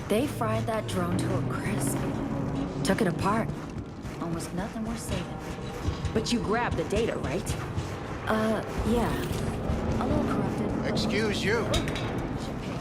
They fried that drone to a crisp. Took it apart. Almost nothing worth saving. But you grabbed the data, right? Yeah. A little corrupted. Excuse you. Should pay.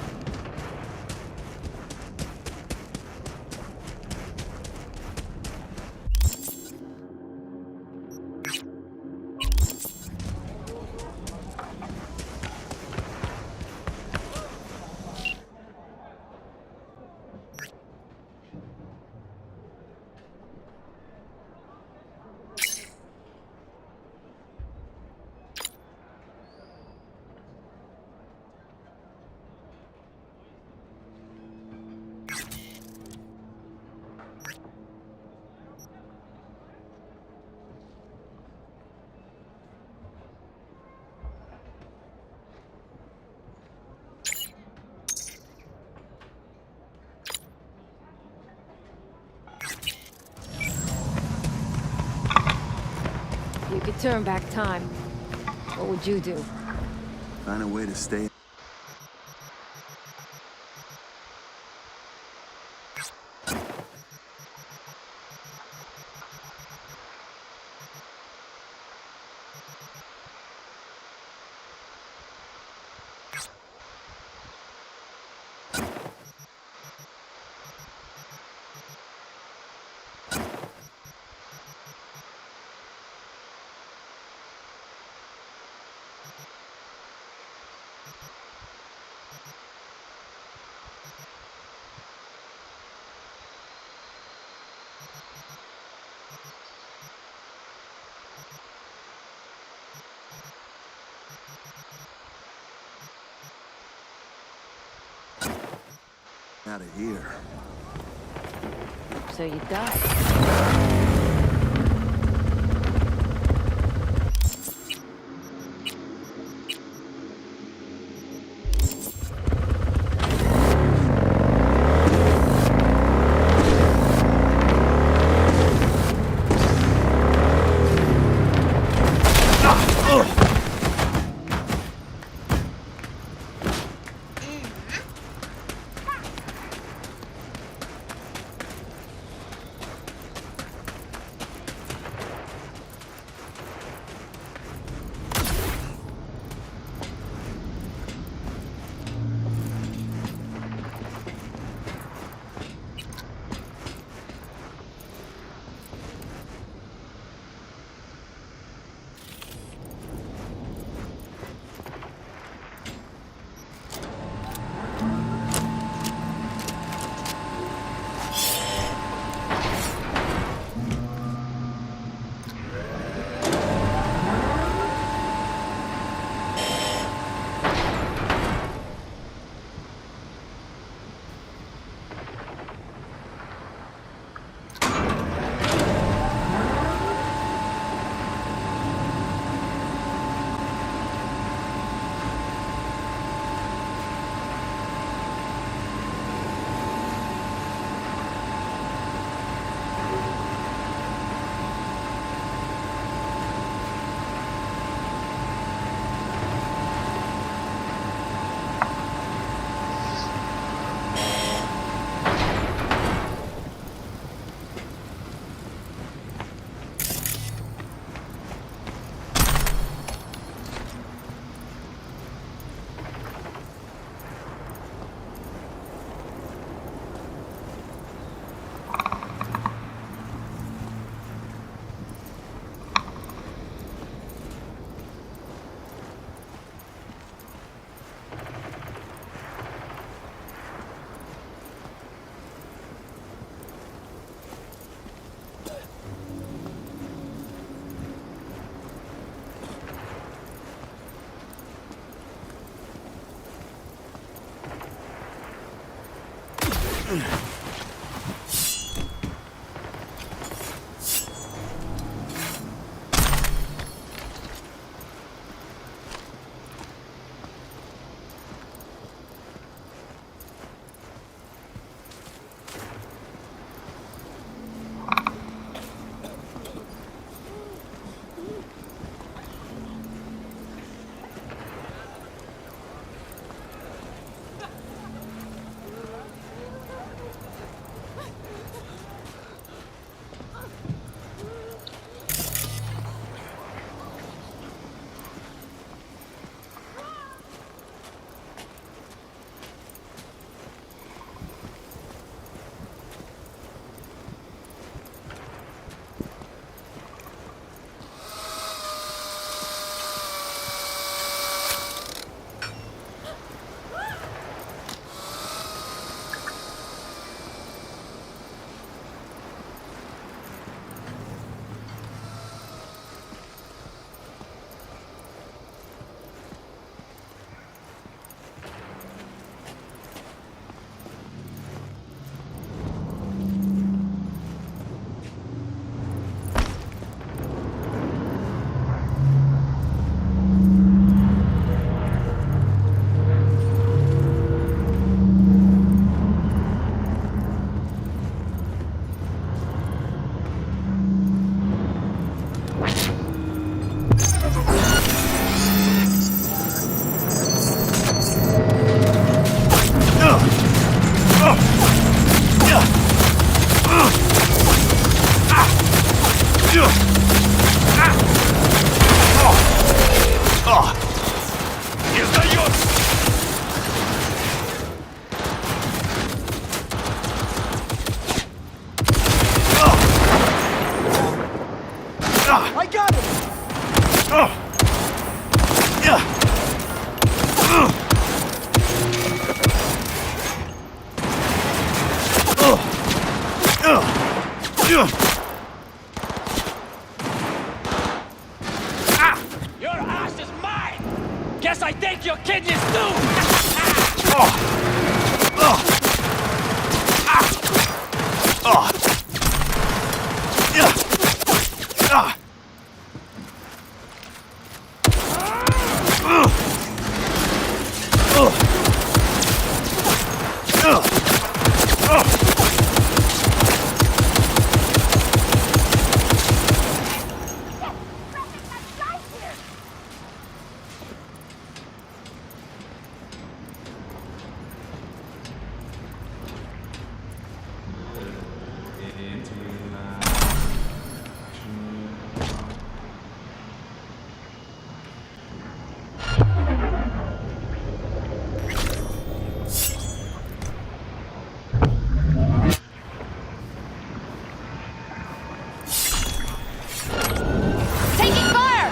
You could turn back time. What would you do? Find a way to stay. Out of here. So you died. Your ass is mine! Guess I take your kidneys too! Taking fire!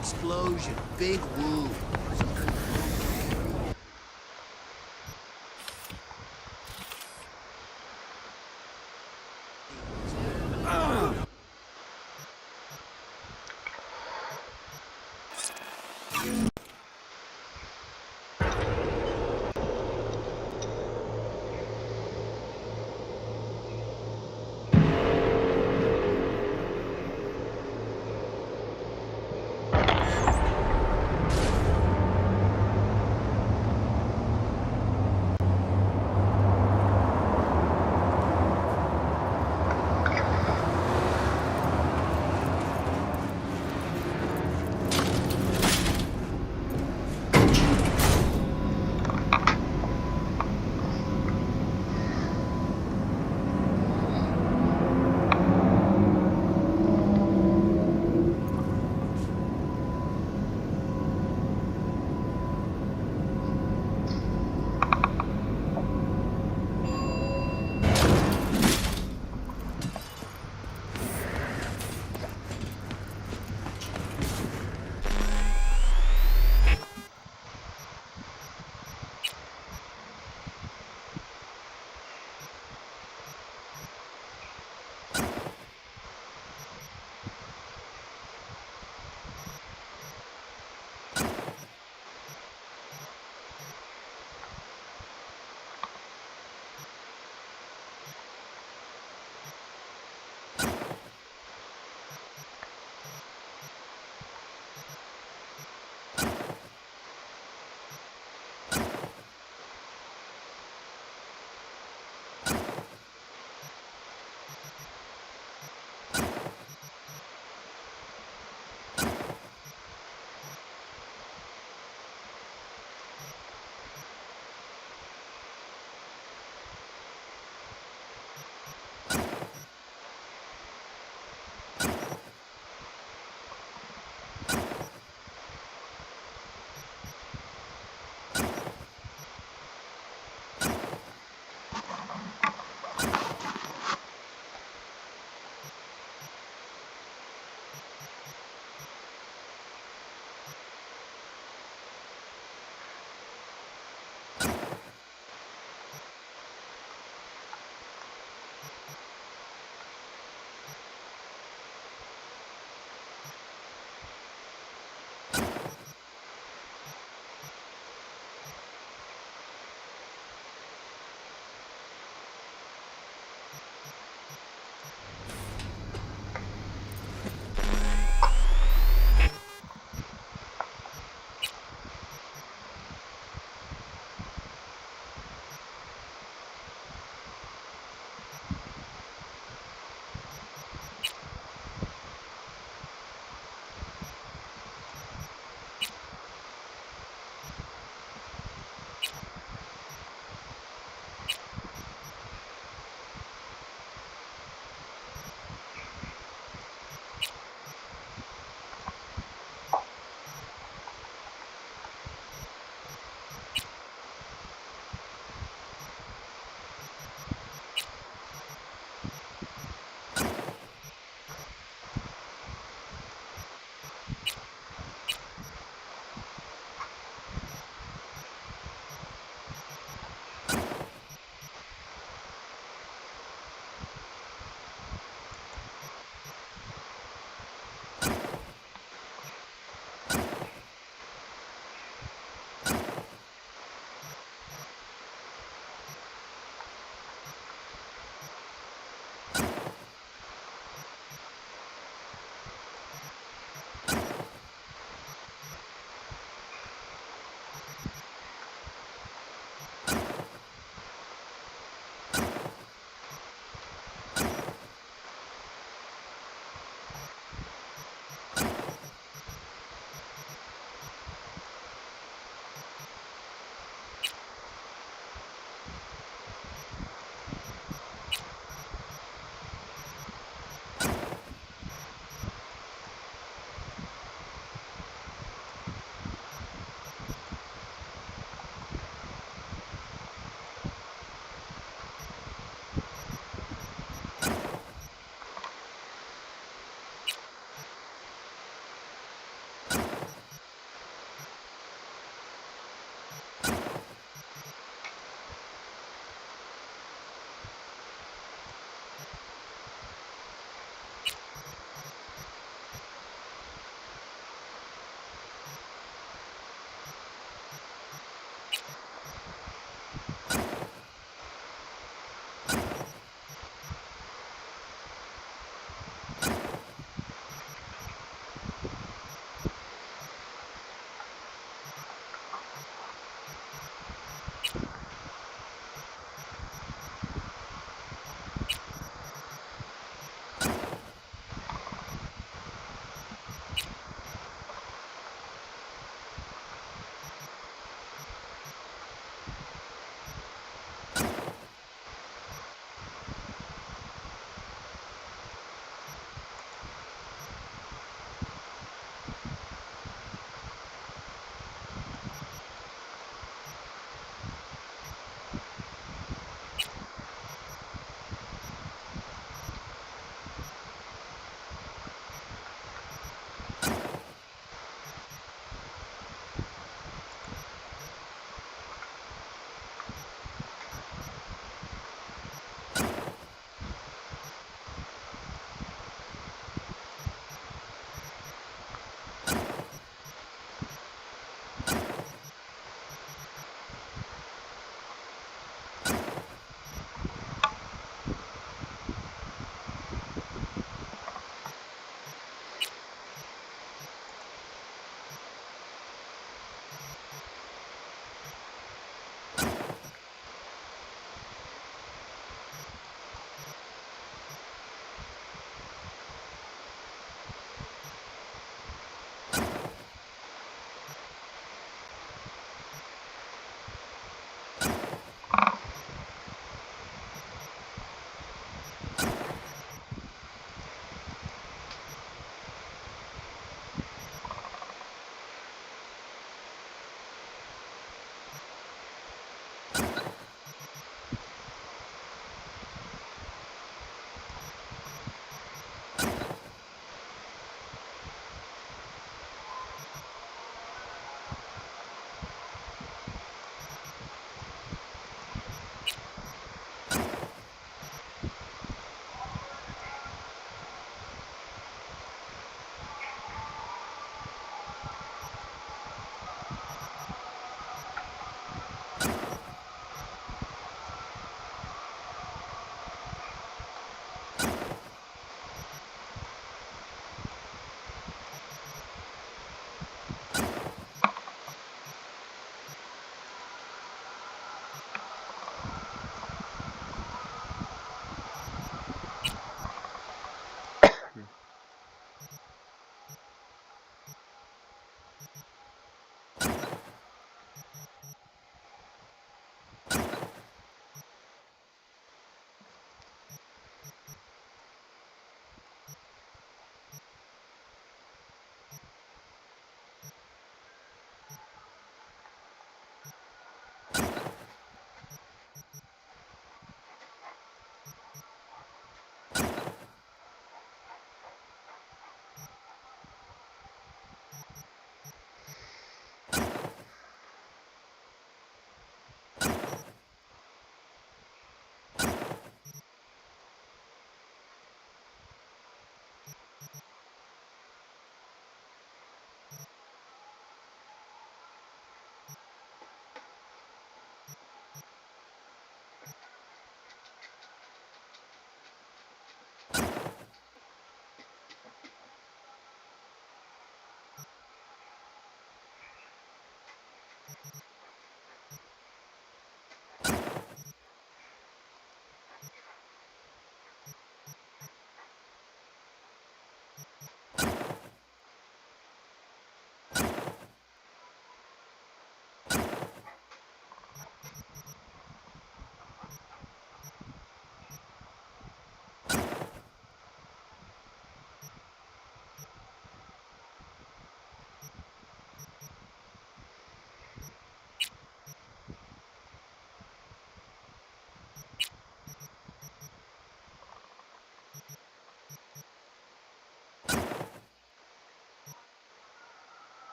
Explosion. Big woo.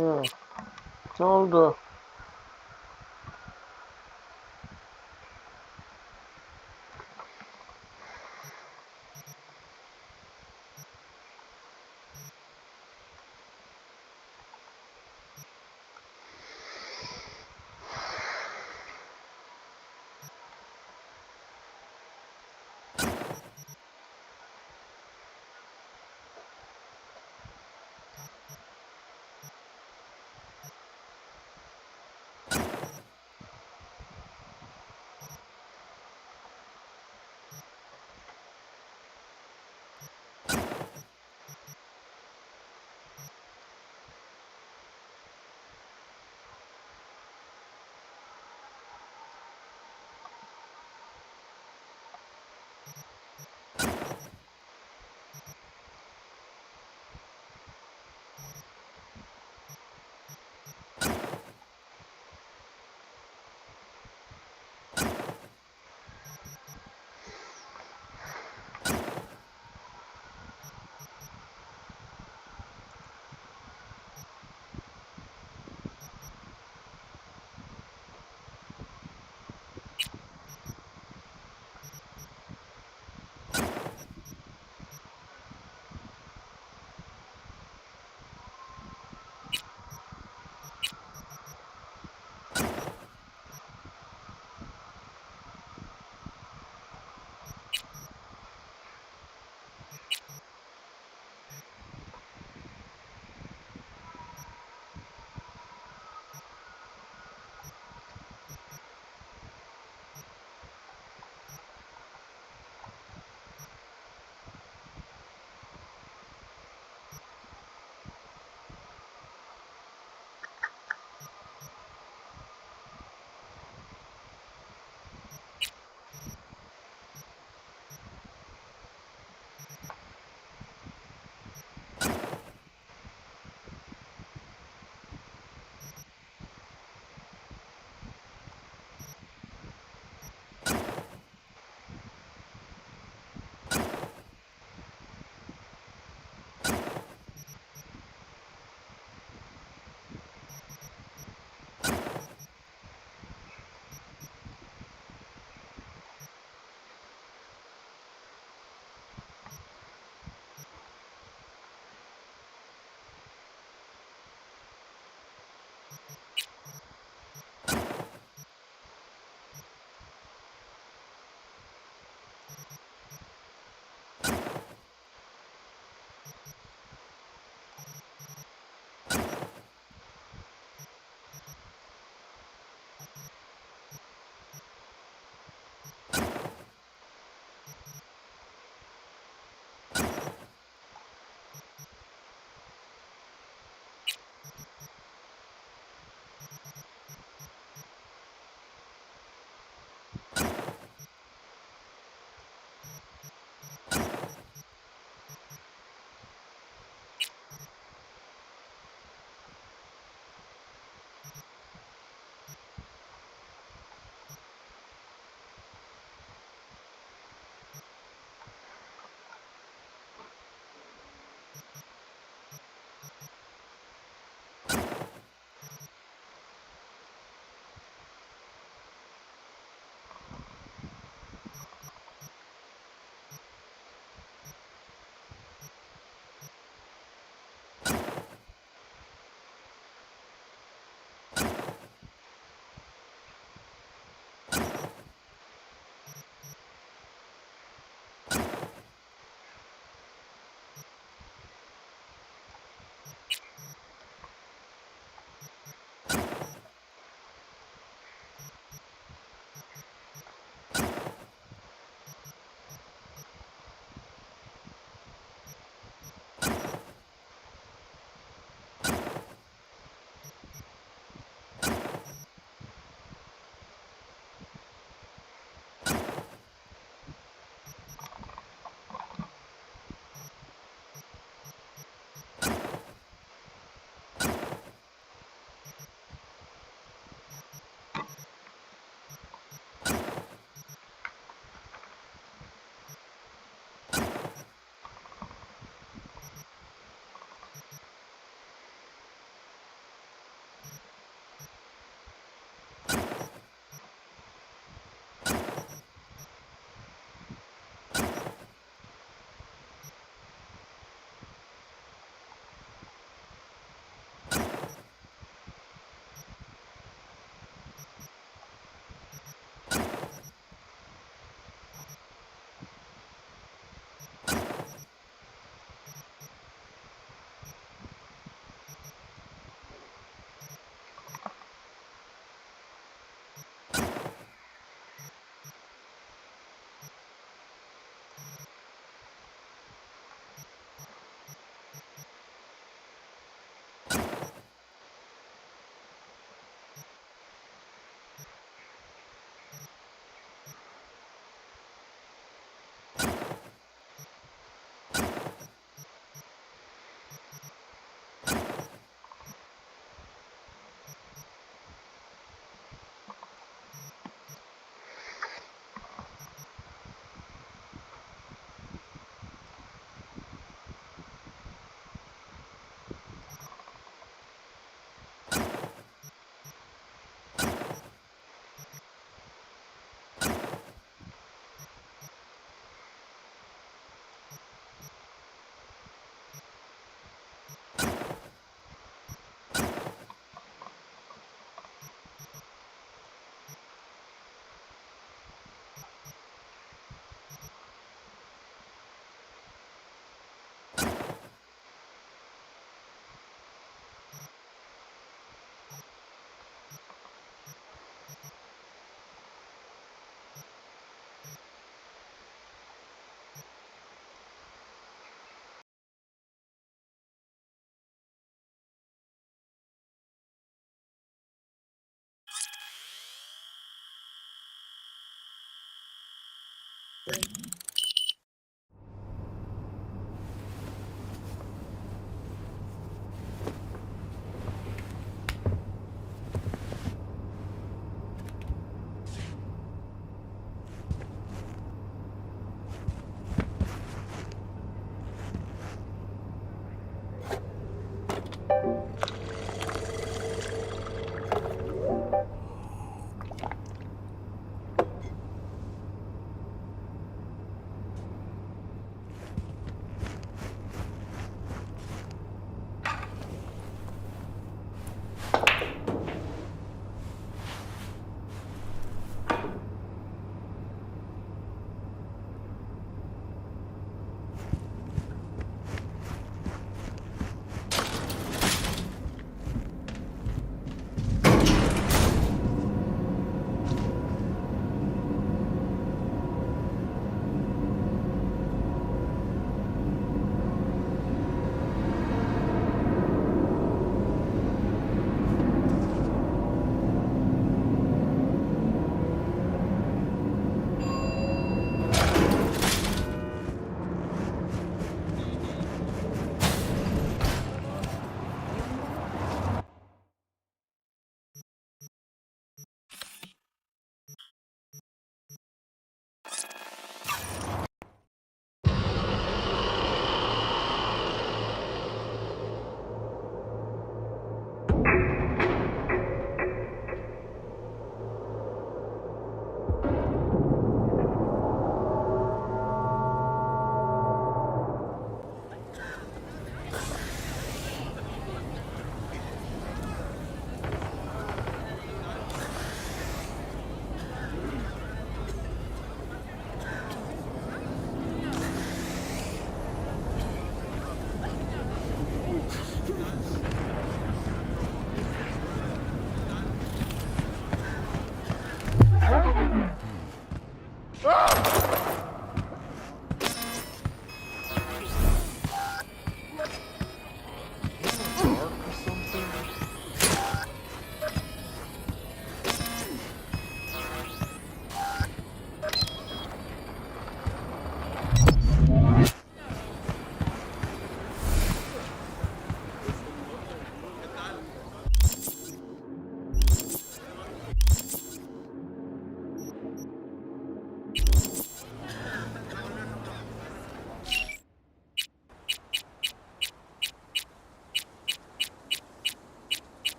Ne oldu?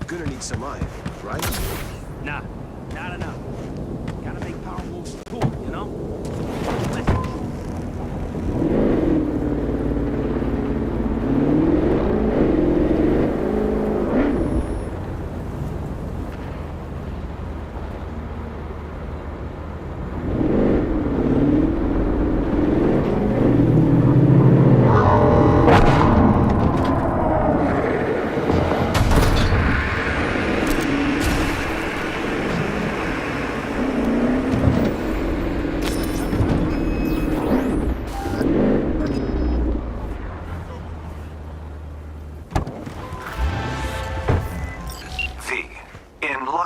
Gonna need some iron, right? Nah, not enough. Gotta make power moves too, you know?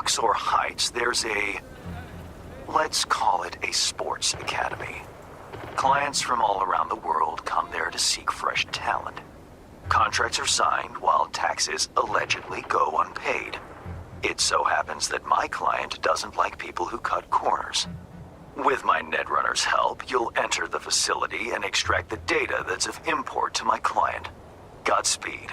Luxor Heights, there's let's call it a sports academy. Clients from all around the world come there to seek fresh talent. Contracts are signed while taxes allegedly go unpaid. It so happens that my client doesn't like people who cut corners. With my Netrunner's help, you'll enter the facility and extract the data that's of import to my client. Godspeed.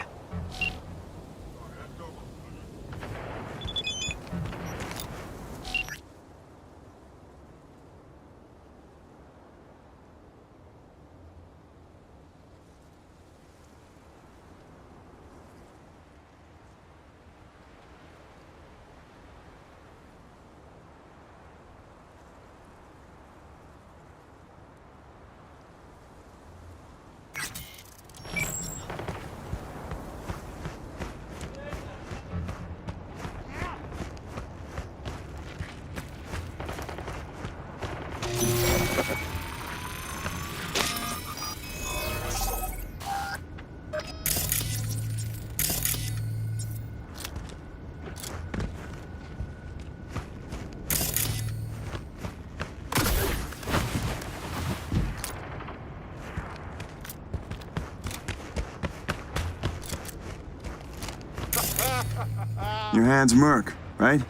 Your hand's Merc, right?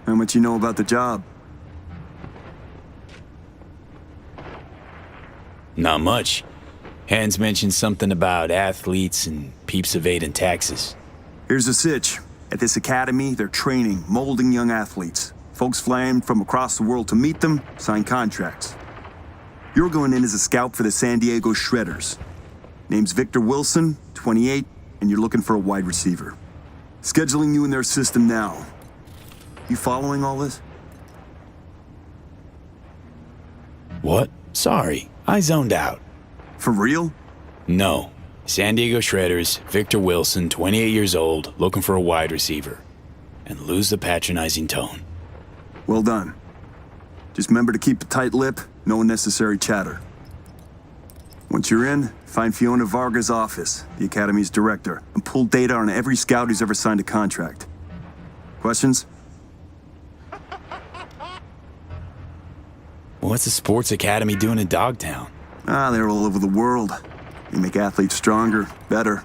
How much you know about the job? Not much. Hans mentioned something about athletes and peeps evading taxes. Here's the sitch. At this academy, they're training, molding young athletes. Folks flying from across the world to meet them, sign contracts. You're going in as a scout for the San Diego Shredders. Name's Victor Wilson, 28, and you're looking for a wide receiver. Scheduling you in their system now. You following all this? What? Sorry, I zoned out. For real? No. San Diego Shredders, Victor Wilson, 28 years old, looking for a wide receiver. And lose the patronizing tone. Well done. Just remember to keep a tight lip, no unnecessary chatter. Once you're in, find Fiona Varga's office, the Academy's director, and pull data on every scout who's ever signed a contract. Questions? What's the sports academy doing in Dogtown? They're all over the world. They make athletes stronger, better.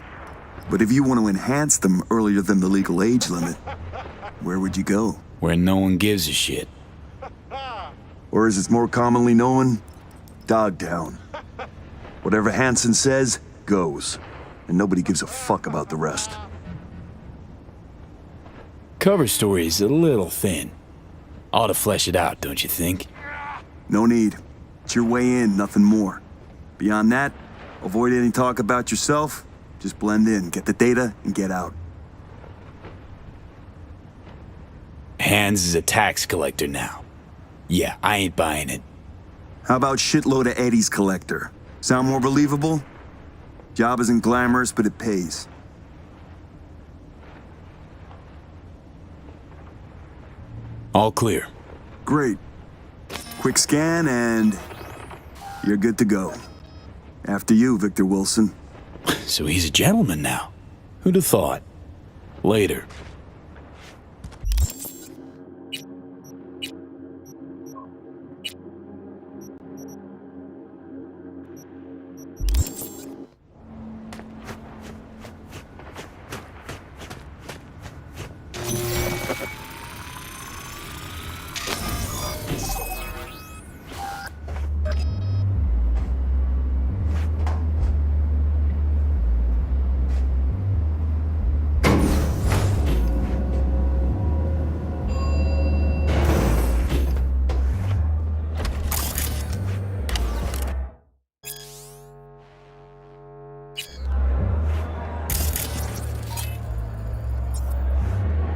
But if you want to enhance them earlier than the legal age limit, where would you go? Where no one gives a shit. Or as it's more commonly known, Dogtown. Whatever Hansen says, goes. And nobody gives a fuck about the rest. Cover story's a little thin. Ought to flesh it out, don't you think? No need. It's your way in, nothing more. Beyond that, avoid any talk about yourself. Just blend in, get the data, and get out. Hans is a tax collector now. Yeah, I ain't buying it. How about shitload of Eddie's collector? Sound more believable? Job isn't glamorous, but it pays. All clear. Great. Quick scan and you're good to go. After you, Victor Wilson. So he's a gentleman now. Who'd have thought? Later.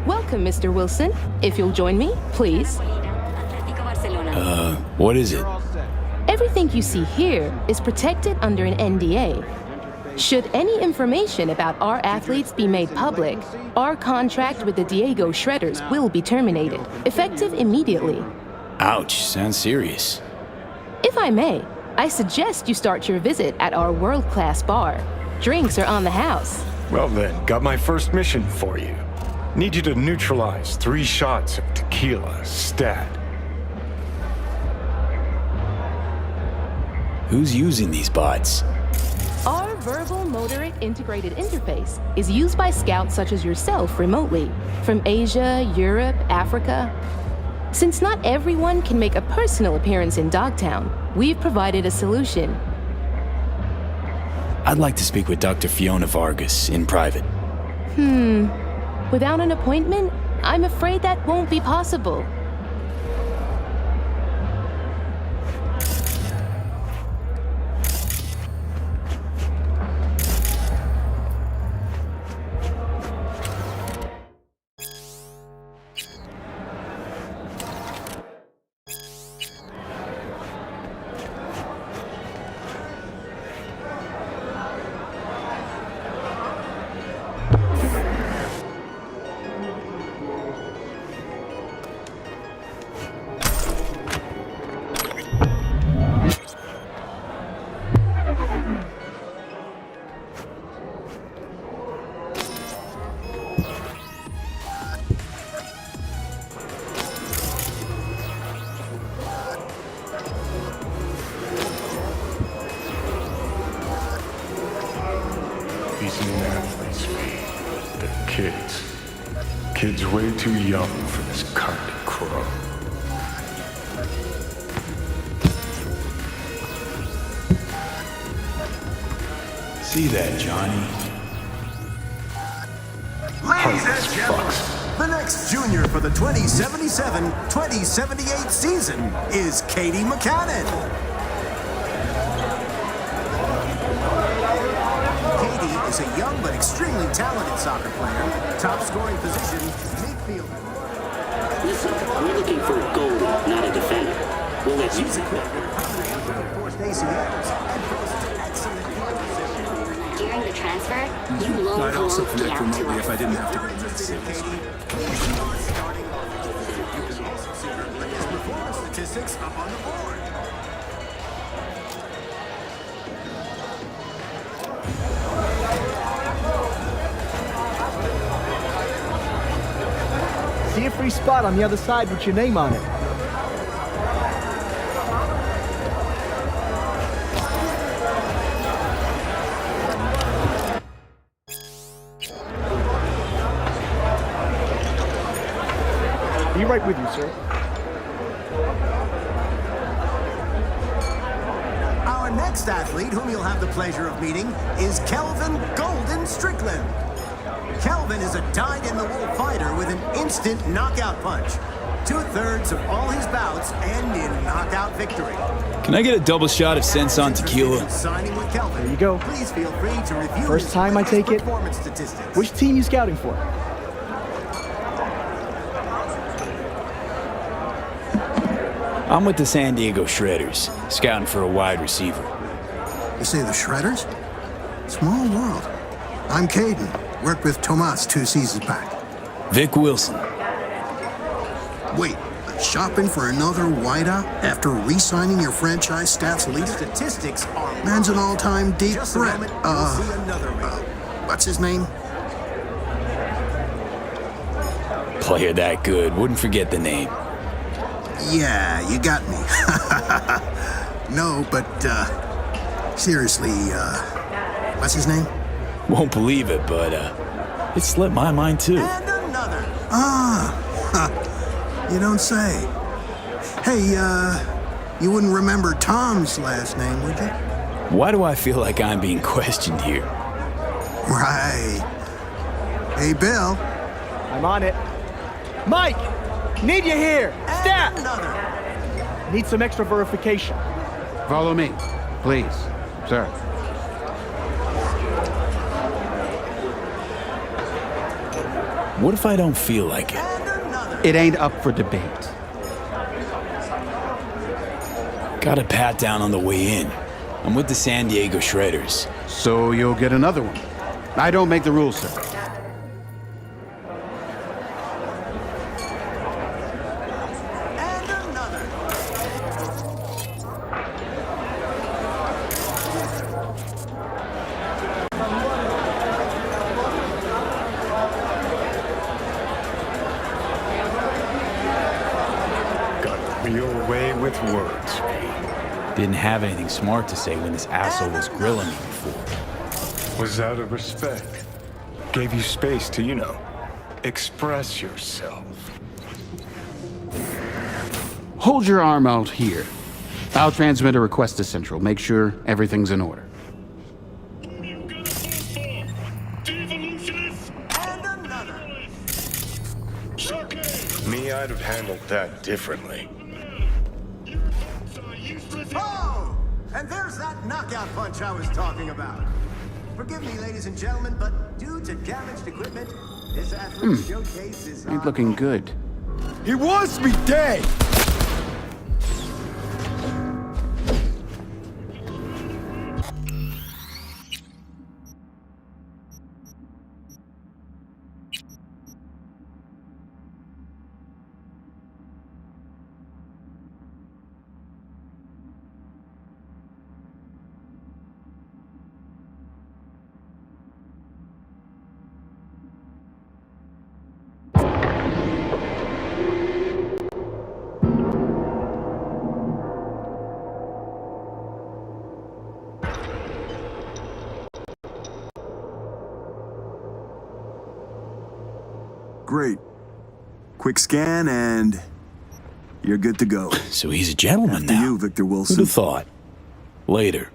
Welcome, Mr. Wilson. If you'll join me, please. What is it? Everything you see here is protected under an NDA. Should any information about our athletes be made public, our contract with the Diego Shredders will be terminated, effective immediately. Ouch, sounds serious. If I may, I suggest you start your visit at our world-class bar. Drinks are on the house. Well then, got my first mission for you. Need you to neutralize 3 shots of tequila, stat. Who's using these bots? Our verbal motoric integrated interface is used by scouts such as yourself remotely, from Asia, Europe, Africa. Since not everyone can make a personal appearance in Dogtown, we've provided a solution. I'd like to speak with Dr. Fiona Vargas in private. Without an appointment, I'm afraid that won't be possible. Kids. Kids way too young for this kind of crow. See that, Johnny? Ladies and gentlemen, the next junior for the 2077-2078 season is Katie McCannon. Katie is a young but extremely talented soccer player. Top scoring position, midfielder. Listen, we're looking for a goalie, not a defender. We'll let you She's equipped with permanent reinforced ACLs and boasts excellent field position. During the transfer, you won't belong to us. If I didn't have to go to Katie, starting off. You can also see her latest performance statistics up on the board. See a free spot on the other side with your name on it. Be right with you, sir. Our next athlete, whom you'll have the pleasure of meeting, is Kelvin Golden Strickland. Kelvin is a dyed-in-the-wool fighter with an instant knockout punch. 2/3 of all his bouts end in knockout victory. Can I get a double shot of Senson tequila? Signing with Kelvin. There you go. Please feel free to review First his time I latest take it. performance statistics. Which team you scouting for? I'm with the San Diego Shredders, scouting for a wide receiver. You say the Shredders? Small world. I'm Caden. Worked with Tomas 2 seasons back. Vic Wilson. Wait, shopping for another wideout after re-signing your franchise stats leader? Statistics are Man's an all-time deep just a threat. moment, you'll see another What's his name? Player that good, wouldn't forget the name. Yeah, you got me. No, but, seriously, what's his name? Won't believe it, but, it slipped my mind too. And another. You don't say. Hey, you wouldn't remember Tom's last name, would you? Why do I feel like I'm being questioned here? Right. Hey, Bill. I'm on it. Mike! Need you here! Stat! Another. Need some extra verification. Follow me, please, sir. What if I don't feel like it? And another. It ain't up for debate. Got a pat down on the way in. I'm with the San Diego Shredders. So you'll get another one. I don't make the rules, sir. And another. Got a real way with words, Pete. Didn't have anything smart to say when this asshole was grilling me before. Was out of respect. Gave you space to, express yourself. Hold your arm out here. I'll transmit a request to Central. Make sure everything's in order. And another. Me, I'd have handled that differently. Oh! And there's that knockout punch I was talking about. Forgive me, ladies and gentlemen, but due to damaged equipment, this athlete's showcase is Ain't looking good. He wants me dead! Great. Quick scan and you're good to go. So he's a gentleman After now. you, Victor Wilson. Who'd have thought? Later.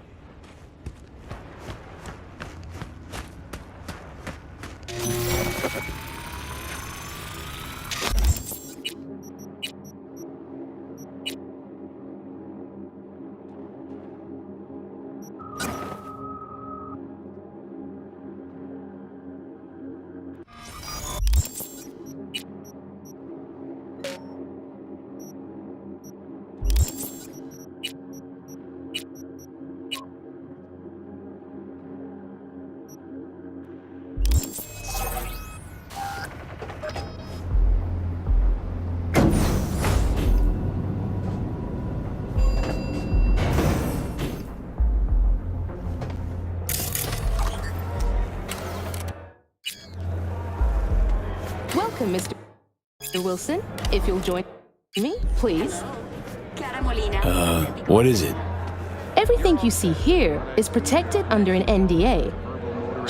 Welcome, Mr. Wilson. If you'll join me, please. What is it? Everything you see here is protected under an NDA.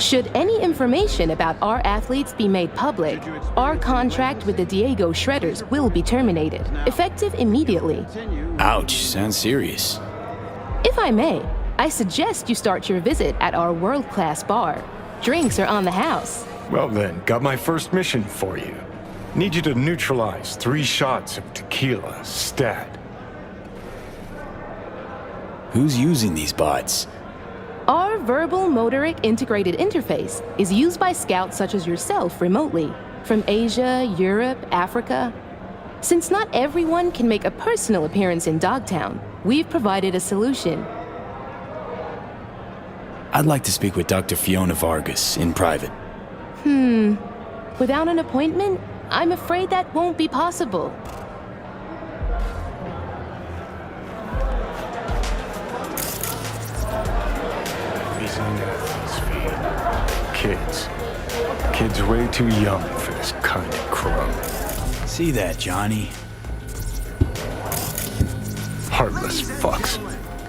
Should any information about our athletes be made public, our contract with the Diego Shredders will be terminated, effective immediately. Ouch, sounds serious. If I may, I suggest you start your visit at our world-class bar. Drinks are on the house. Well then, got my first mission for you. Need you to neutralize 3 shots of tequila, stat. Who's using these bots? Our verbal motoric integrated interface is used by scouts such as yourself remotely, from Asia, Europe, Africa. Since not everyone can make a personal appearance in Dogtown, we've provided a solution. I'd like to speak with Dr. Fiona Vargas in private. Without an appointment, I'm afraid that won't be possible. Kids way too young for this kind of crumb. See that, Johnny? Heartless fucks.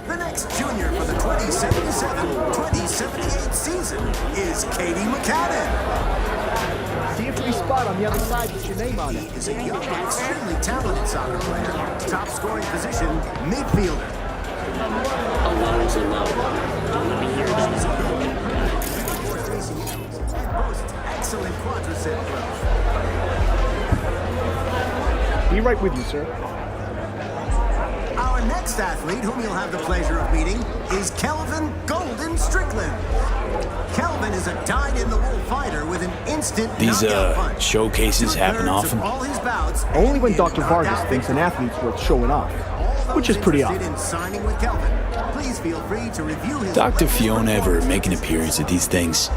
The next junior for the 2077-2078 season is Katie McCadden. See a free spot on the other side with your name on it. He is a young, extremely talented soccer player. Top scoring position, midfielder. Alone's alone. Don't let me hear it. Boasts excellent quadricep growth. Be right with you, sir. Our next athlete, whom you'll have the pleasure of meeting, is Kelvin Golden Strickland. Kelvin is a dyed-in-the-wool fighter with an instant These knockout punch. showcases happen 2/3 often. of all his bouts Only when end Dr. in Vargas knockout thinks an victory. athlete's worth showing off, All which those is pretty interested odd. in signing with Kelvin, please feel free to review his Dr. latest Fiona ever performances. make an appearance at these things?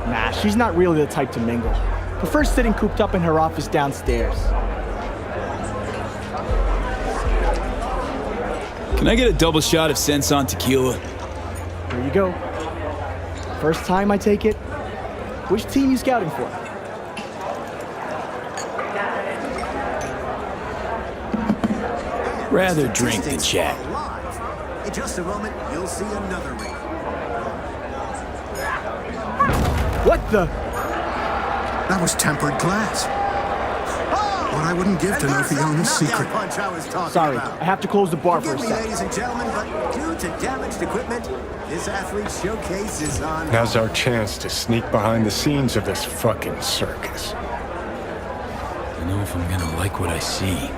Nah, she's not really the type to mingle. Prefers sitting cooped up in her office downstairs. Can I get a double shot of Senson tequila? Here you go. First time, I take it. Which team you scouting for? Rather drink than chat. Live. In just a moment, you'll see another ring. What the? That was tempered glass. What I wouldn't give to know Fiona's secret. Punch I was talking Sorry, about. I have to close the bar for a Forgive me, sec. ladies and gentlemen, but due to damaged equipment, this athlete showcase is on. Now's our chance to sneak behind the scenes of this fucking circus. I don't know if I'm gonna like what I see.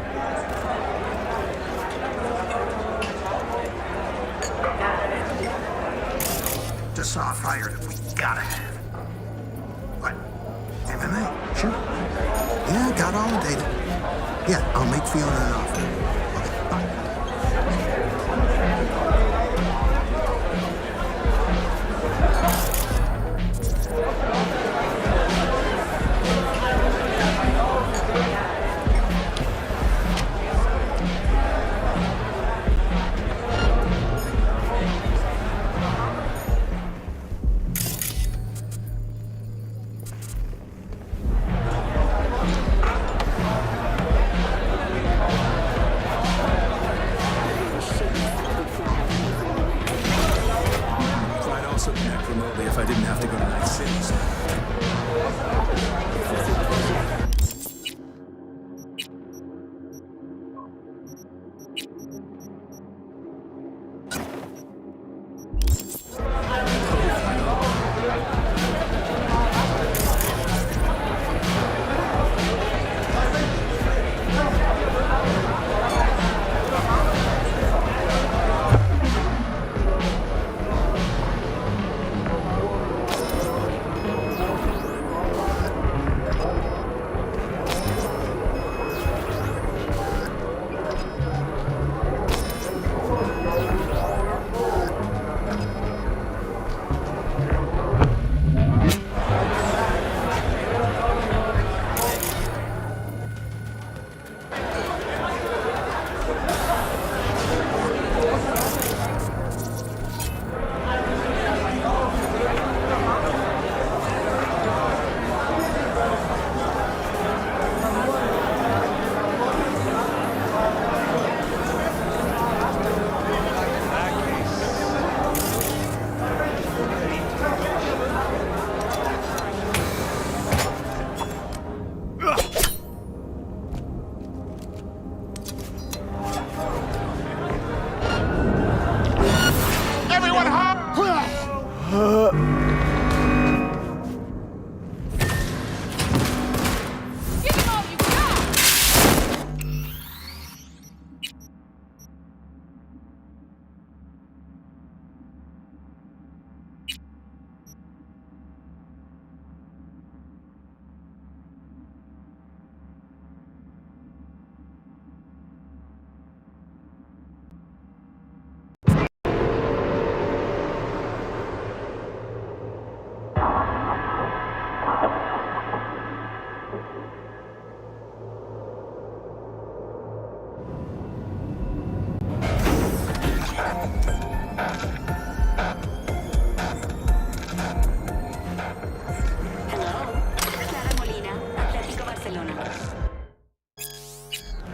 The soft fire that we gotta have. What? MMA? Sure. Yeah, got all the data. Yeah, I'll make Fiona an offer. Okay, bye.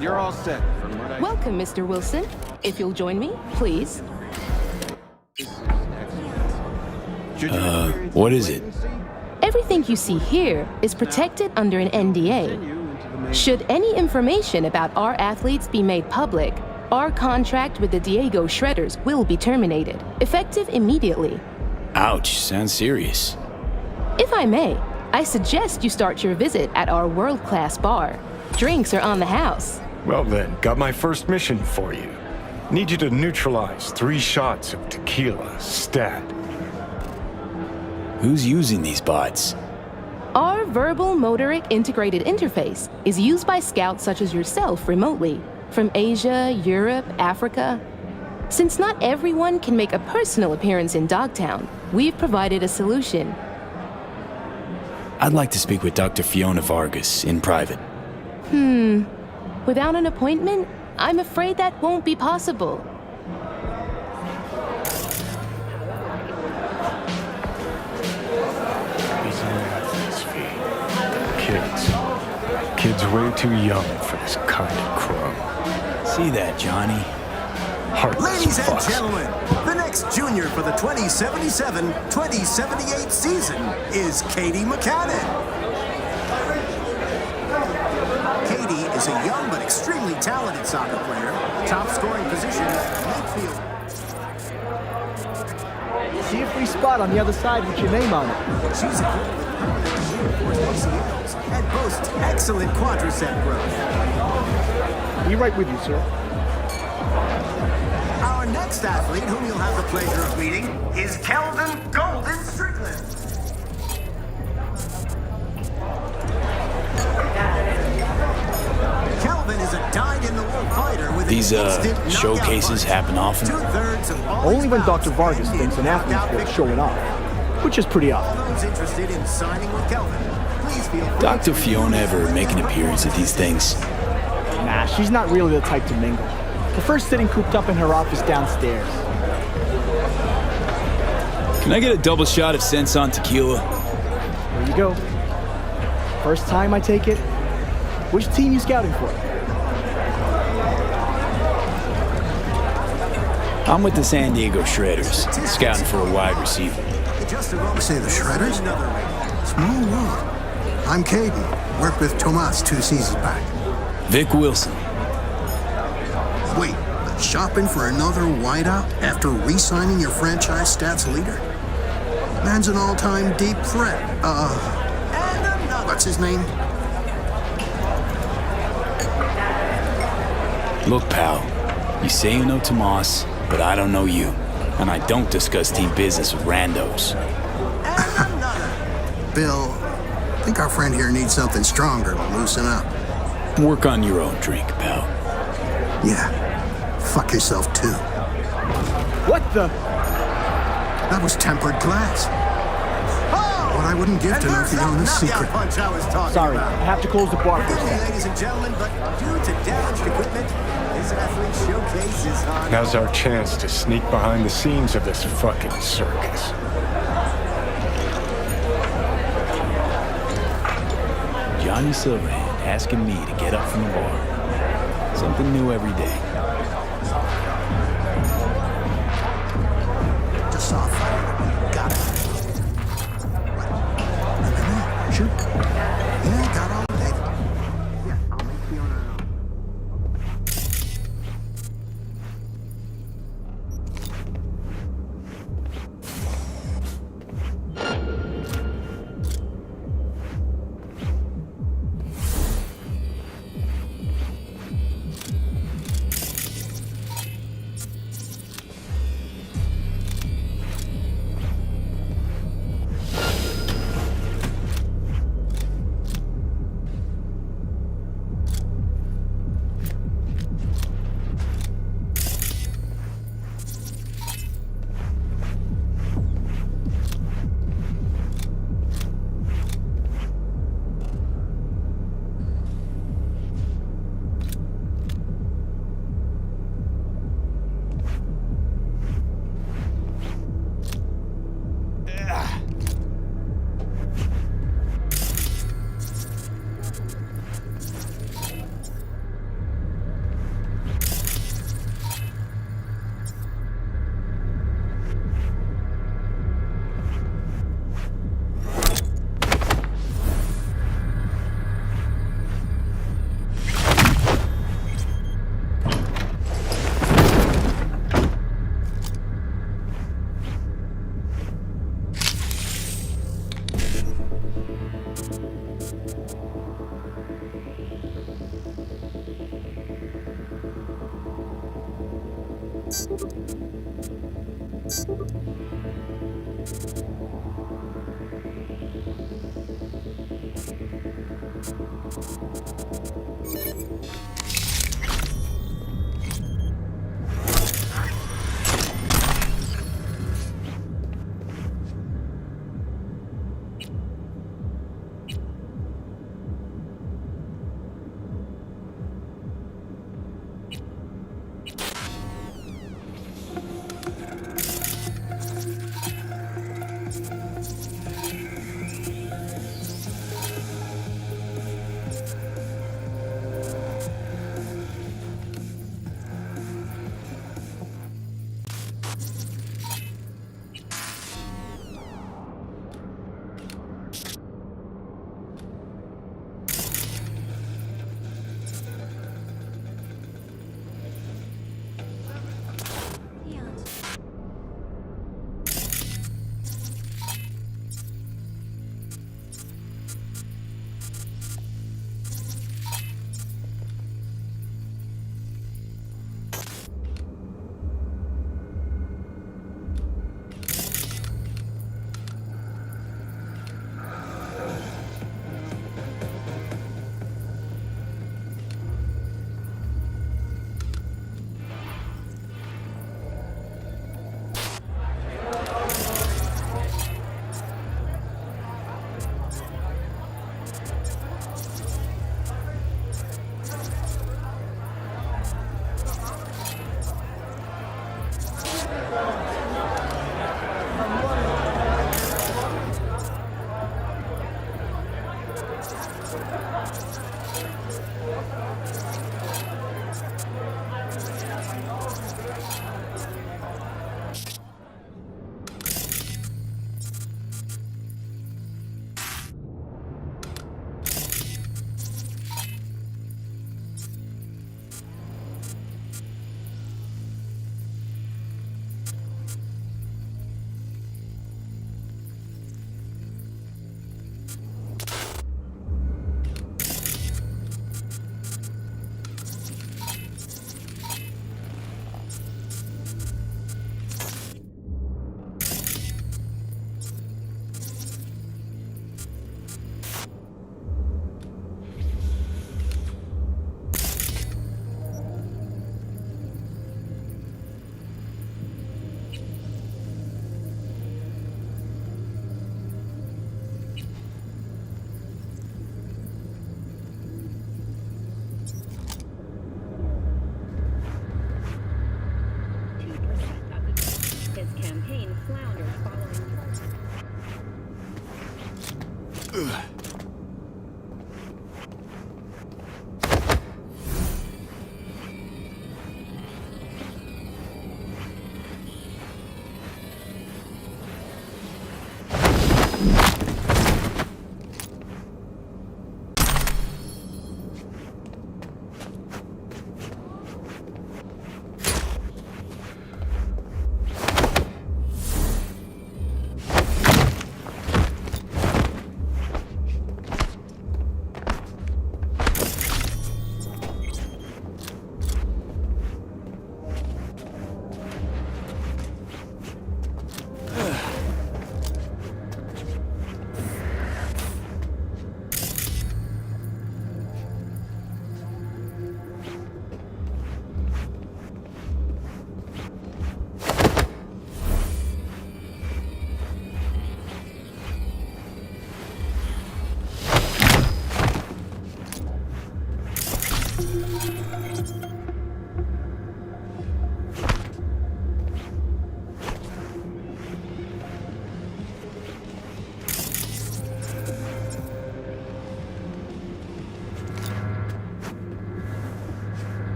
You're all set from what I... Welcome, Mr. Wilson. If you'll join me, please. What is it? Everything you see here is protected under an NDA. Should any information about our athletes be made public, our contract with the Diego Shredders will be terminated, effective immediately. Ouch, sounds serious. If I may, I suggest you start your visit at our world-class bar. Drinks are on the house. Well then, got my first mission for you. Need you to neutralize 3 shots of tequila, stat. Who's using these bots? Our verbal motoric integrated interface is used by scouts such as yourself remotely, from Asia, Europe, Africa. Since not everyone can make a personal appearance in Dogtown, we've provided a solution. I'd like to speak with Dr. Fiona Vargas in private. Without an appointment, I'm afraid that won't be possible. Kids way too young for this kind of crime. See that, Johnny? Heartless Ladies and fucks. gentlemen, the next junior for the 2077-2078 season is Katie McCannon. Katie is a young but extremely talented soccer player, top scoring position, midfield. See a free spot on the other side with your name on it. She's equipped with permanent reinforced ACLs and boasts excellent quadricep growth. Be right with you, sir. Our next athlete, whom you'll have the pleasure of meeting, is Kelvin Golden Strickland. Kelvin is a dyed-in-the-wool fighter with These, an instant knockout showcases punch. happen often? 2/3 of all Only when his Dr. bouts Vargas end thinks in an athlete's knockout worth victory. showing off, which is pretty All obvious. those interested in signing with Kelvin, please feel free Dr. to Fiona ever make an appearance at these things? Nah, she's not really the type to mingle. Prefers sitting cooped up in her office downstairs. Can I get a double shot of Senson tequila? There you go. First time I take it. Which team you scouting for? I'm with the San Diego Shredders, scouting for a wide receiver. You say the Shredders? Small world. I'm Caden. Worked with Tomas 2 seasons back. Vic Wilson. Wait, shopping for another wideout after re-signing your franchise stats leader? Man's an all-time deep threat. What's his name? Look, pal, you say you know Tomas, but I don't know you. And I don't discuss team business with randos. Bill, I think our friend here needs something stronger to loosen up. Work on your own drink, pal. Yeah, fuck yourself too. What the? That was tempered glass. What I wouldn't give to know Fiona's secret. Punch I was talking Sorry, about. I have to close the bar for a Forgive me, second. ladies and gentlemen, but due to damaged equipment, this athlete showcase is on. Now's our chance to sneak behind the scenes of this fucking circus. Johnny Silverhand asking me to get up from the bar. Something new every day. Just saw a fire. Got it. Shoot. Yeah, got all the data. Yeah, I'll make Fiona know.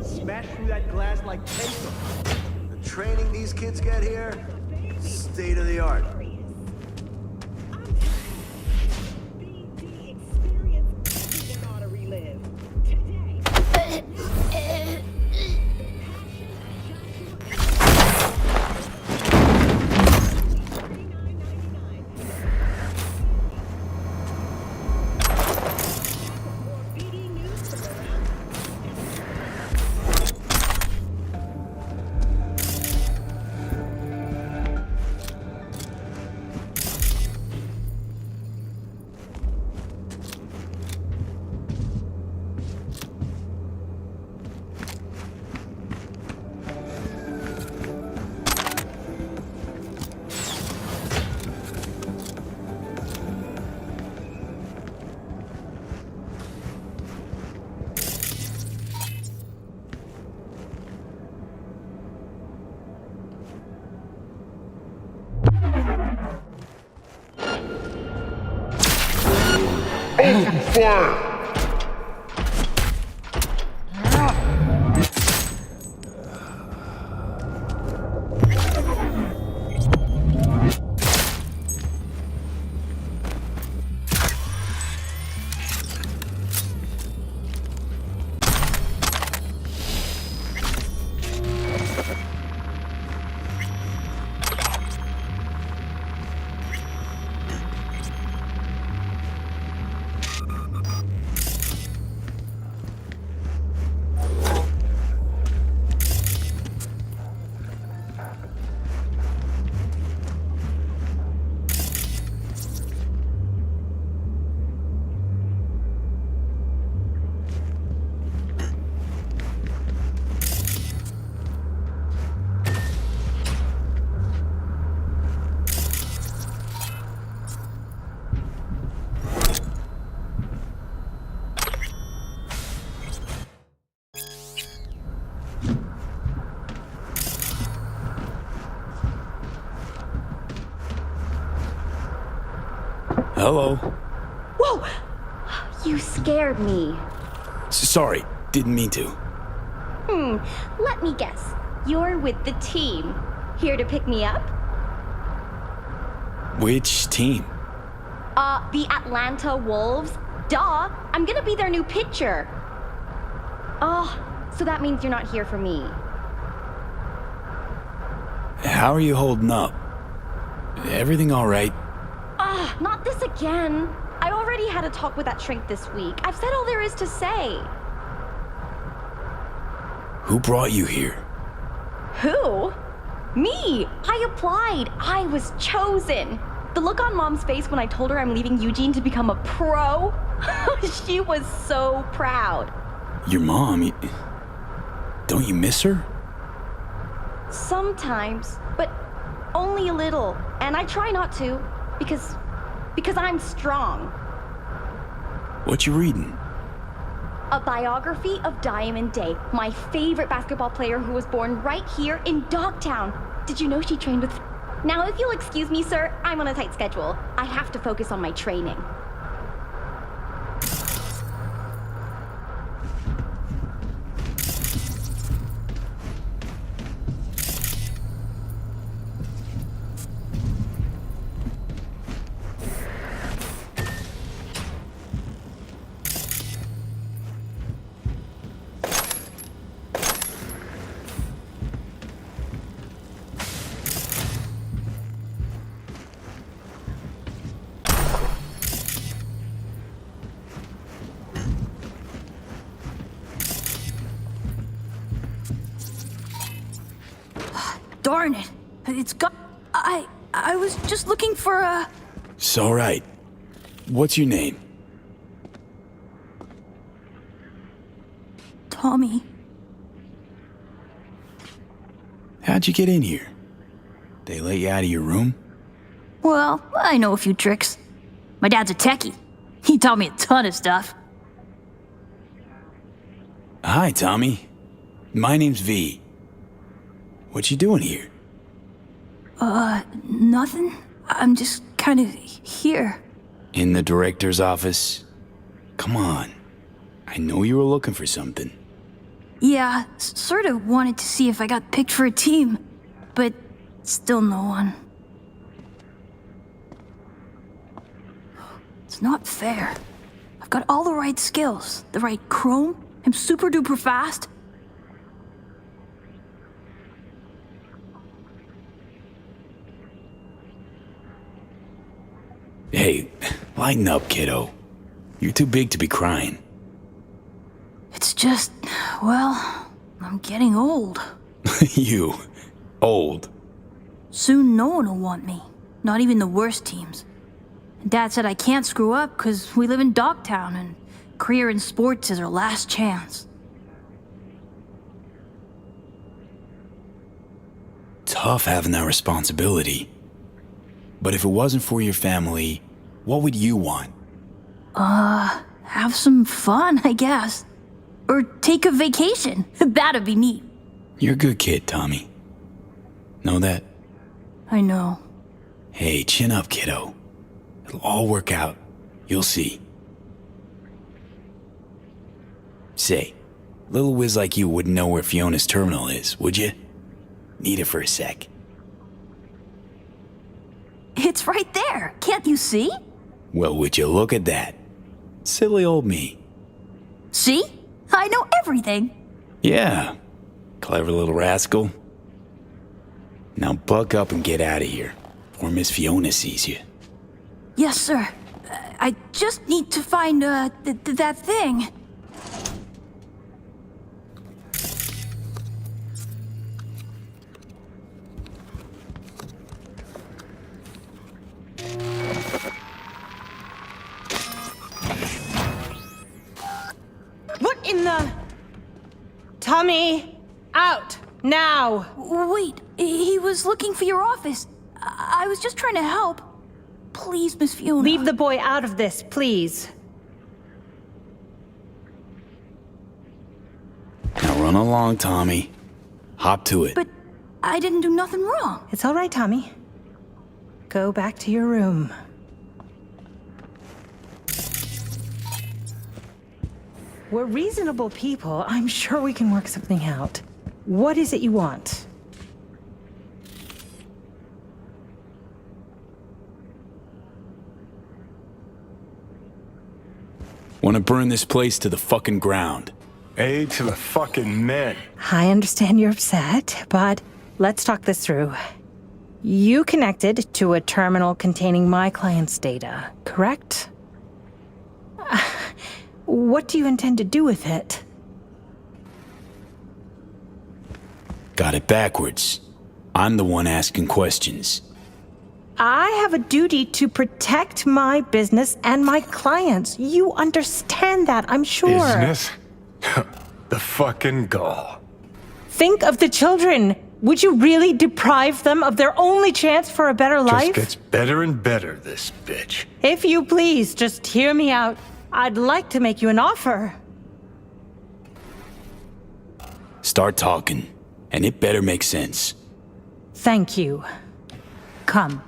Smash through that glass like pencil. The training these kids get here, state of the art. Open fire! Hello. Whoa! You scared me. Sorry, didn't mean to. Let me guess. You're with the team. Here to pick me up? Which team? The Atlanta Wolves. Duh! I'm gonna be their new pitcher. Oh, so that means you're not here for me. How are you holding up? Everything all right? Not this again. I already had a talk with that shrink this week. I've said all there is to say. Who brought you here? Who? Me! I applied. I was chosen. The look on Mom's face when I told her I'm leaving Eugene to become a pro, she was so proud. Your mom? Don't you miss her? Sometimes, but only a little. And I try not to, because I'm strong. What you reading? A biography of Diamond Day, my favorite basketball player who was born right here in Dogtown. Did you know she trained with... Now, if you'll excuse me, sir, I'm on a tight schedule. I have to focus on my training. Darn it. It's got... I was just looking for a... It's all right. What's your name? Tommy. How'd you get in here? They let you out of your room? Well, I know a few tricks. My dad's a techie. He taught me a ton of stuff. Hi, Tommy. My name's V. What you doing here? Nothing. I'm just kind of here. In the director's office? Come on. I know you were looking for something. Yeah, sort of wanted to see if I got picked for a team, but still no one. It's not fair. I've got all the right skills, the right chrome, I'm super duper fast. Hey, lighten up, kiddo. You're too big to be crying. It's just, well, I'm getting old. You. Old. Soon no one will want me. Not even the worst teams. Dad said I can't screw up because we live in Dogtown and career in sports is our last chance. Tough having that responsibility. But if it wasn't for your family, what would you want? Have some fun, I guess. Or take a vacation. That'd be neat. You're a good kid, Tommy. Know that? I know. Hey, chin up, kiddo. It'll all work out. You'll see. Say, little whiz like you wouldn't know where Fiona's terminal is, would you? Need it for a sec. It's right there. Can't you see? Well, would you look at that? Silly old me. See? I know everything. Yeah. Clever little rascal. Now buck up and get out of here, before Miss Fiona sees you. Yes, sir. I just need to find, that thing. What in the... Tommy! Out! Now! Wait, he was looking for your office. I was just trying to help. Please, Miss Fiona. Leave the boy out of this, please. Now run along, Tommy. Hop to it. But I didn't do nothing wrong. It's all right, Tommy. Go back to your room. We're reasonable people. I'm sure we can work something out. What is it you want? Want to burn this place to the fucking ground. A to the fucking men. I understand you're upset, but let's talk this through. You connected to a terminal containing my client's data, correct? What do you intend to do with it? Got it backwards. I'm the one asking questions. I have a duty to protect my business and my clients. You understand that, I'm sure. Business? The fucking gall. Think of the children. Would you really deprive them of their only chance for a better life? Just gets better and better, this bitch. If you please, just hear me out. I'd like to make you an offer. Start talking, and it better make sense. Thank you. Come,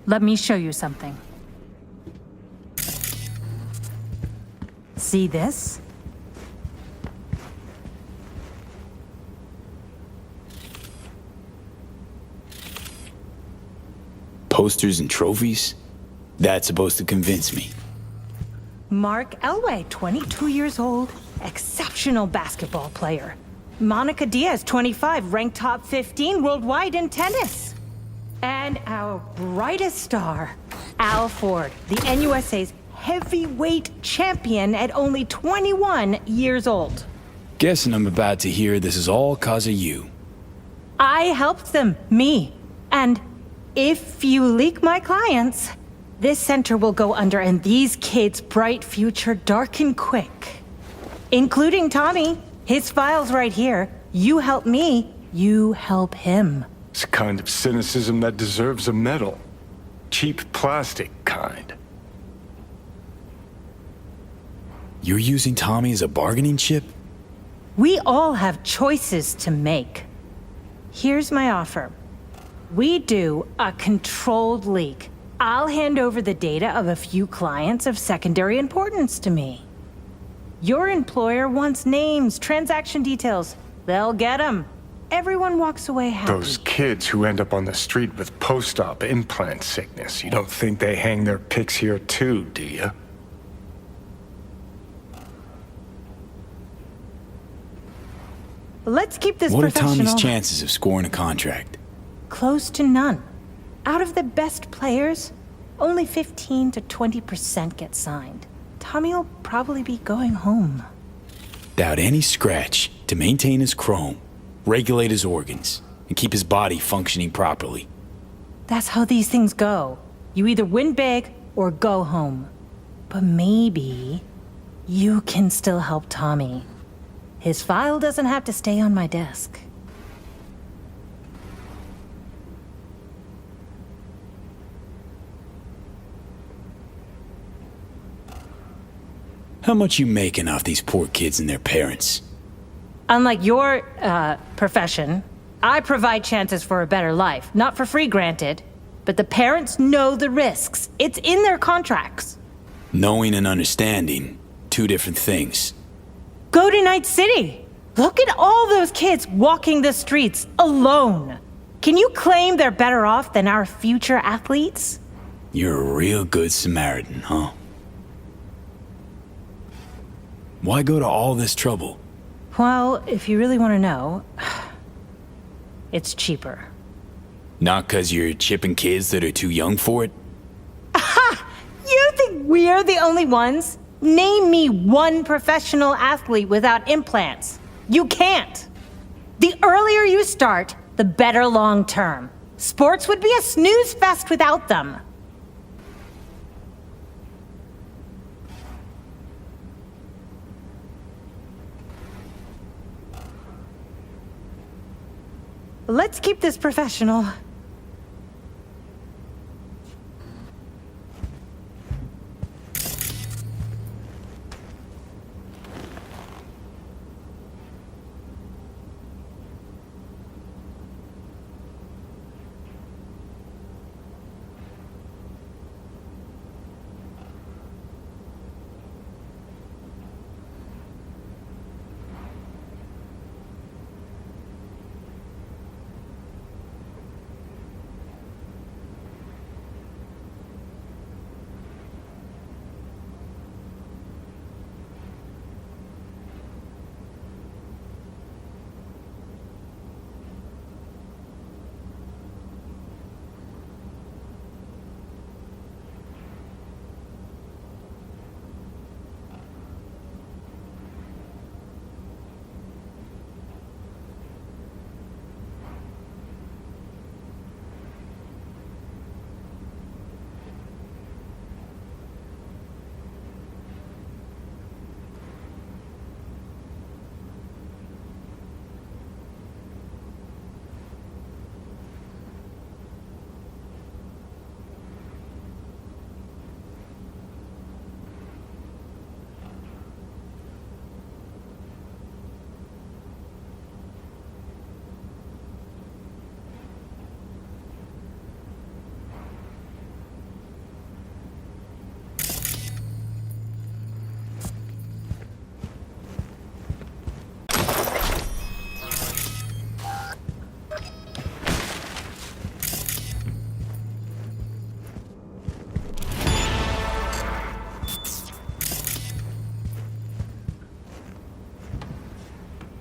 let me show you something. See this? Posters and trophies? That's supposed to convince me. Mark Elway, 22 years old, exceptional basketball player. Monica Diaz, 25, ranked top 15 worldwide in tennis. And our brightest star, Al Ford, the NUSA's heavyweight champion at only 21 years old. Guessing I'm about to hear this is all 'cause of you. I helped them, me. And if you leak my clients, this center will go under and these kids' bright future darken quick. Including Tommy. His file's right here. You help me, you help him. It's a kind of cynicism that deserves a medal. Cheap plastic kind. You're using Tommy as a bargaining chip? We all have choices to make. Here's my offer. We do a controlled leak. I'll hand over the data of a few clients of secondary importance to me. Your employer wants names, transaction details. They'll get them. Everyone walks away happy. Those kids who end up on the street with post-op implant sickness, you don't think they hang their pics here too, do you? Let's keep this What are professional. Tommy's chances of scoring a contract? Close to none. Out of the best players, only 15 to 20% get signed. Tommy'll probably be going home. Without any scratch to maintain his chrome, regulate his organs, and keep his body functioning properly. That's how these things go. You either win big or go home. But maybe you can still help Tommy. His file doesn't have to stay on my desk. How much you making off these poor kids and their parents? Unlike your, profession, I provide chances for a better life. Not for free, granted. But the parents know the risks. It's in their contracts. Knowing and understanding, two different things. Go to Night City. Look at all those kids walking the streets alone. Can you claim they're better off than our future athletes? You're a real good Samaritan, huh? Why go to all this trouble? Well, if you really want to know, it's cheaper. Not 'cause you're chipping kids that are too young for it? You think we're the only ones? Name me one professional athlete without implants. You can't. The earlier you start, the better long term. Sports would be a snooze fest without them. Let's keep this professional.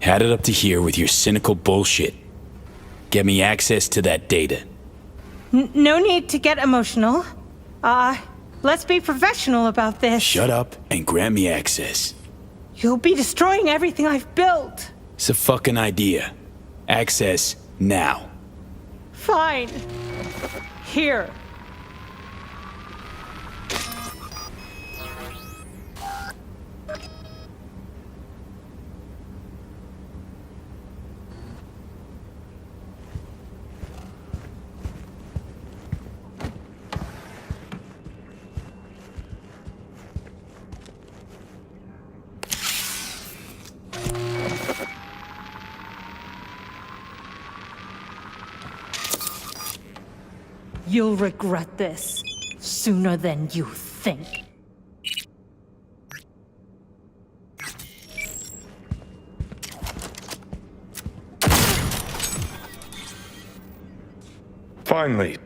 Had it up to here with your cynical bullshit. Get me access to that data. No need to get emotional. Let's be professional about this. Shut up and grant me access. You'll be destroying everything I've built. It's a fucking idea. Access now. Fine. Here. You'll regret this sooner than you think. Finally.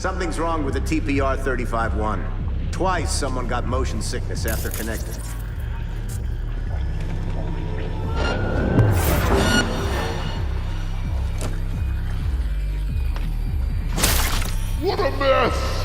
Something's wrong with the TPR 35-1. Twice someone got motion sickness after connecting. What a mess!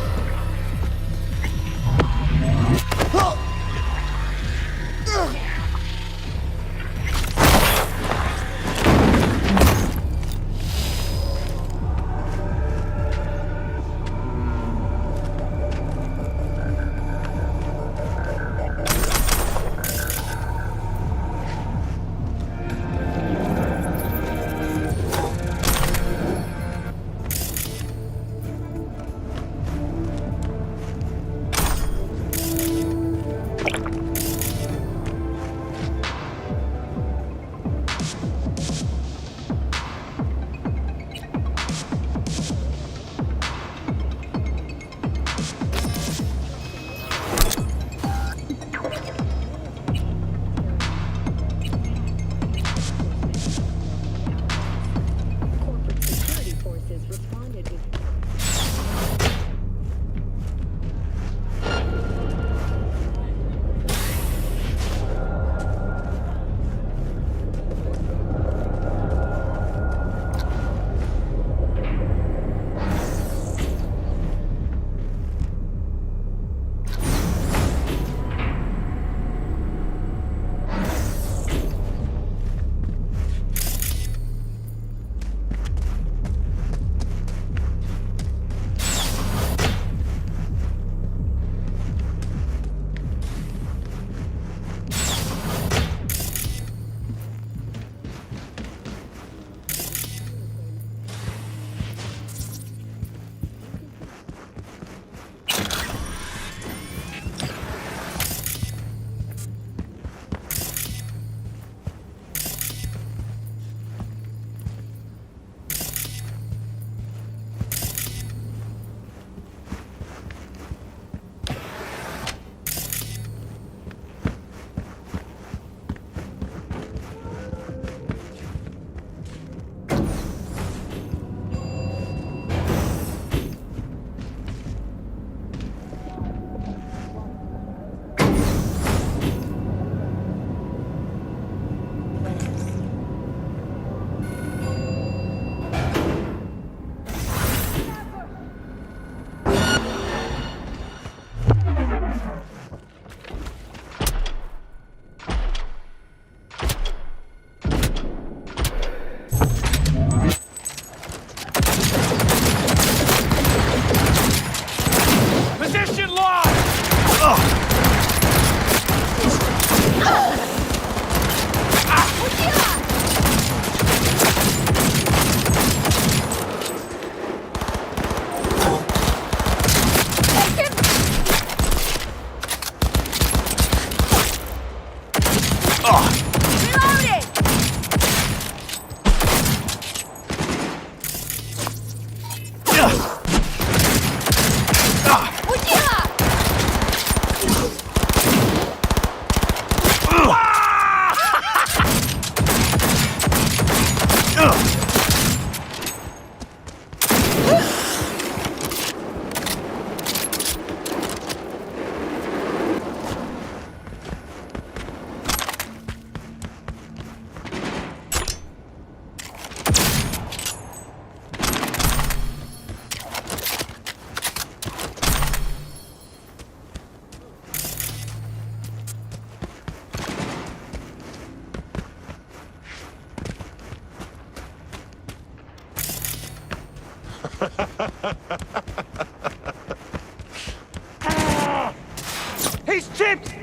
He's chipped!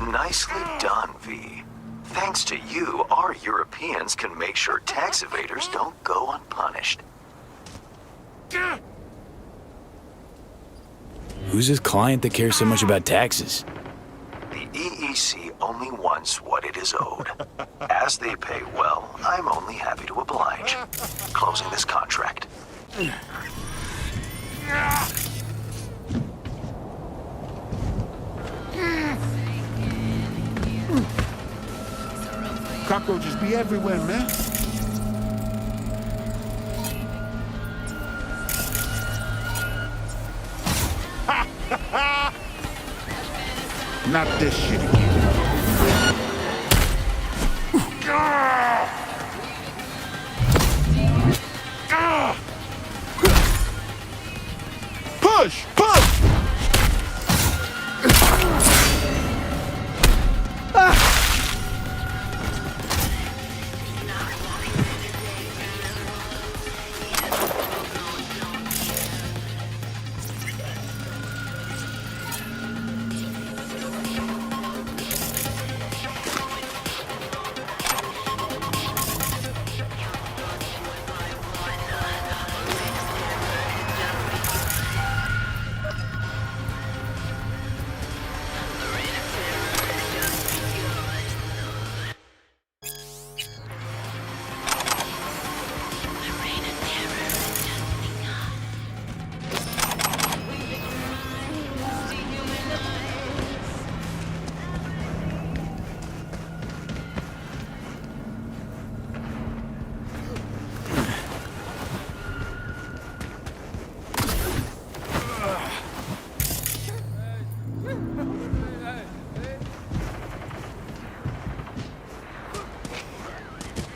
Nicely done, V. Thanks to you, our Europeans can make sure tax evaders don't go unpunished. Who's this client that cares so much about taxes? The EEC only wants what it is owed. As they pay well, I'm only happy to oblige. Closing this contract. Cockroaches be everywhere, man. Not this shit again. Push! Push!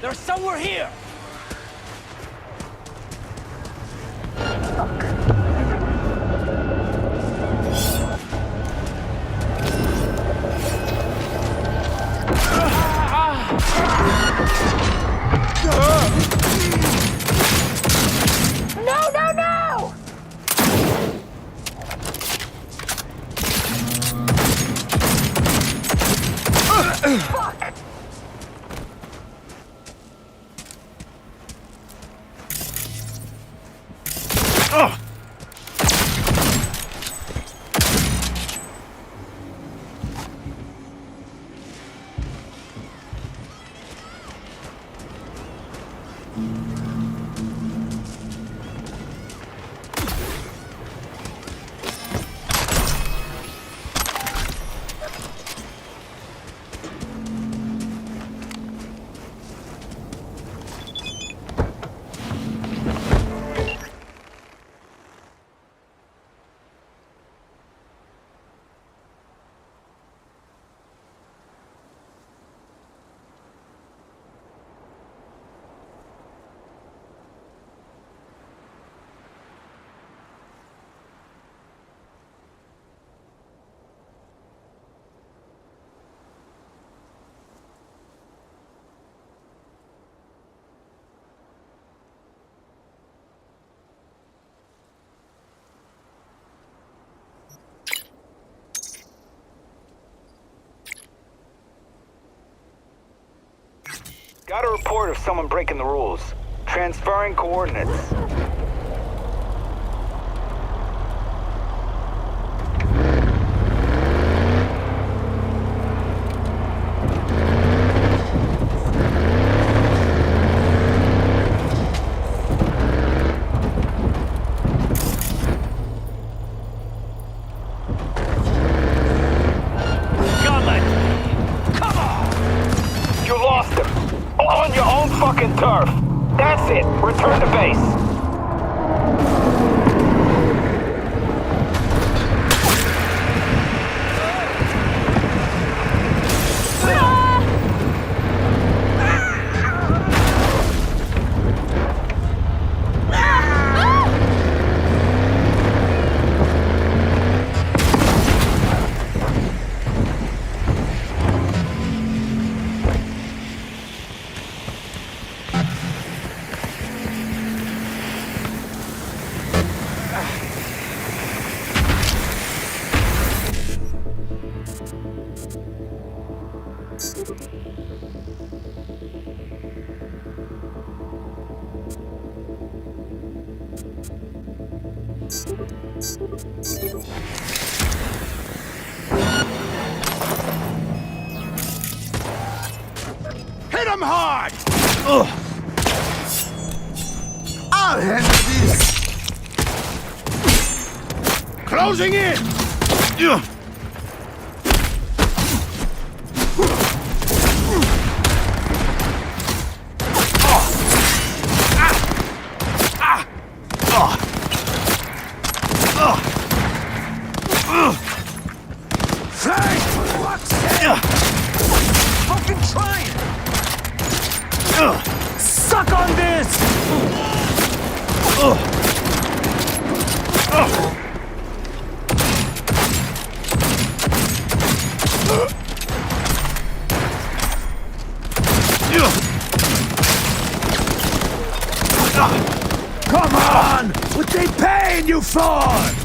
They're somewhere here! No, no, no! Fuck! Got a report of someone breaking the rules. Transferring coordinates. On your own fucking turf. That's it. Return to base. them hard! I'll handle this! Closing in! Flank! What's that? Fucking trying! Suck on this! Come on! What they paying you for?